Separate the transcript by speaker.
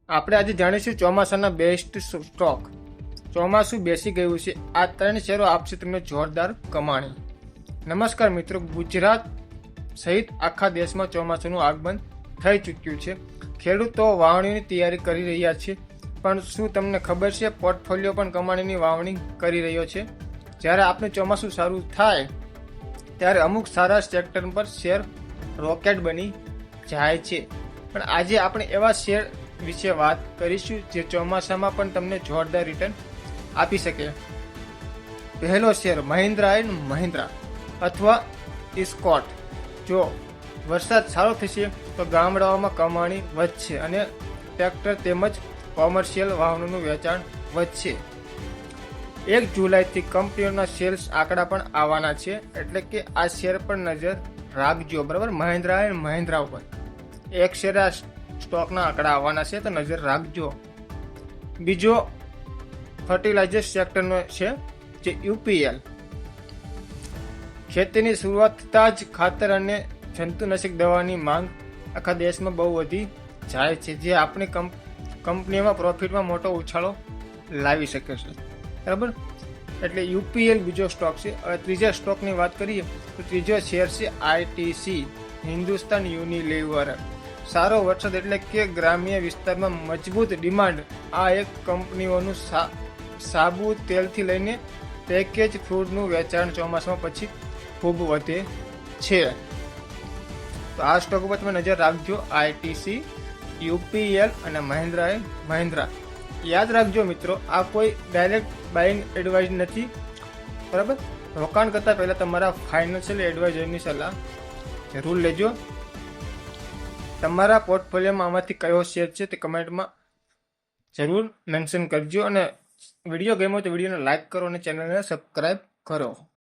Speaker 1: આપણે આજે જાણીશું ચોમાસાના બેસ્ટ સ્ટોક. ચોમાસું બેસી ગયું છે, આ ત્રણ શેરો આપશે તમને જોરદાર કમાણી. નમસ્કાર મિત્રો, ગુજરાત સહિત આખા દેશમાં ચોમાસાનું આગમન થઈ ચૂક્યું છે. ખેડૂતો વાવણીની તૈયારી કરી રહ્યા છે, પણ શું તમને ખબર છે પોર્ટફોલિયો પણ કમાણીની વાવણી કરી રહ્યો છે. જ્યારે આપણે ચોમાસું સારું થાય ત્યારે અમુક સારા સેક્ટર પર શેર રોકેટ બની જાય છે. પણ આજે આપણે એવા શેર વિશે વાત કરીશું જે ચોમાસામાં પણ તમને જોરદાર રિટર્ન આપી શકે. પહેલો શેર મહિન્દ્રા એન્ડ મહિન્દ્રા અથવા ઇસ્કોટ. જો વરસાદ સારો થશે તો ગામડાઓમાં કમાણી વધશે અને ટ્રેક્ટર તેમજ કોમર્શિયલ વાહનોનું વેચાણ વધશે. 1 જુલાઈથી કંપનીઓના સેલ્સ આંકડા પણ આવવાના છે, એટલે કે આ શેર પર નજર રાખજો. બરાબર, મહિન્દ્રા એન્ડ મહિન્દ્રા ઉપર એક શેર આ સ્ટોકના આંકડા આવવાના છે, તો નજર રાખજો. બીજો ફર્ટિલાઇઝર સેક્ટરનો છે જે યુપીએલ. ખેતીની શરૂઆત થતાં જ ખાતર અને જંતુનાશક દવાની માંગ આખા દેશમાં બહુ વધી જાય છે, જે આપણી કંપનીઓમાં પ્રોફિટમાં મોટો ઉછાળો લાવી શકે છે. બરાબર, એટલે યુપીએલ બીજો સ્ટોક છે. હવે ત્રીજા સ્ટોકની વાત કરીએ તો ત્રીજો શેર છે આઈટીસી, હિન્દુસ્તાન યુનિલિવર. સારો વરસાદ એટલે કે ગ્રામ્ય વિસ્તારમાં મજબૂત ડિમાન્ડ આ એક કંપનીઓનું સાબુ તેલથી લઈને પેકેજ ફૂડનું વેચાણ ચોમાસામાં પછી ખૂબ વધે છે. તો આ સ્ટોક ઉપર તમે નજર રાખજો, આઈટીસી, યુપીએલ અને મહિન્દ્રા એન્ડ મહિન્દ્રા. યાદ રાખજો મિત્રો, આ કોઈ ડાયરેક્ટ બાઇંગ એડવાઇઝ નથી. બરાબર, રોકાણ કરતાં પહેલાં તમારા ફાઇનાન્શિયલ એડવાઇઝરની સલાહ જરૂર લેજો. તમારા પોર્ટફોલિયોમાં આમાંથી કયો શેર છે તે કમેન્ટમાં જરૂર મેન્શન કરજો, અને વિડીયો ગમ્યો તો વિડીયોને લાઇક કરો અને ચેનલને સબસ્ક્રાઈબ કરો.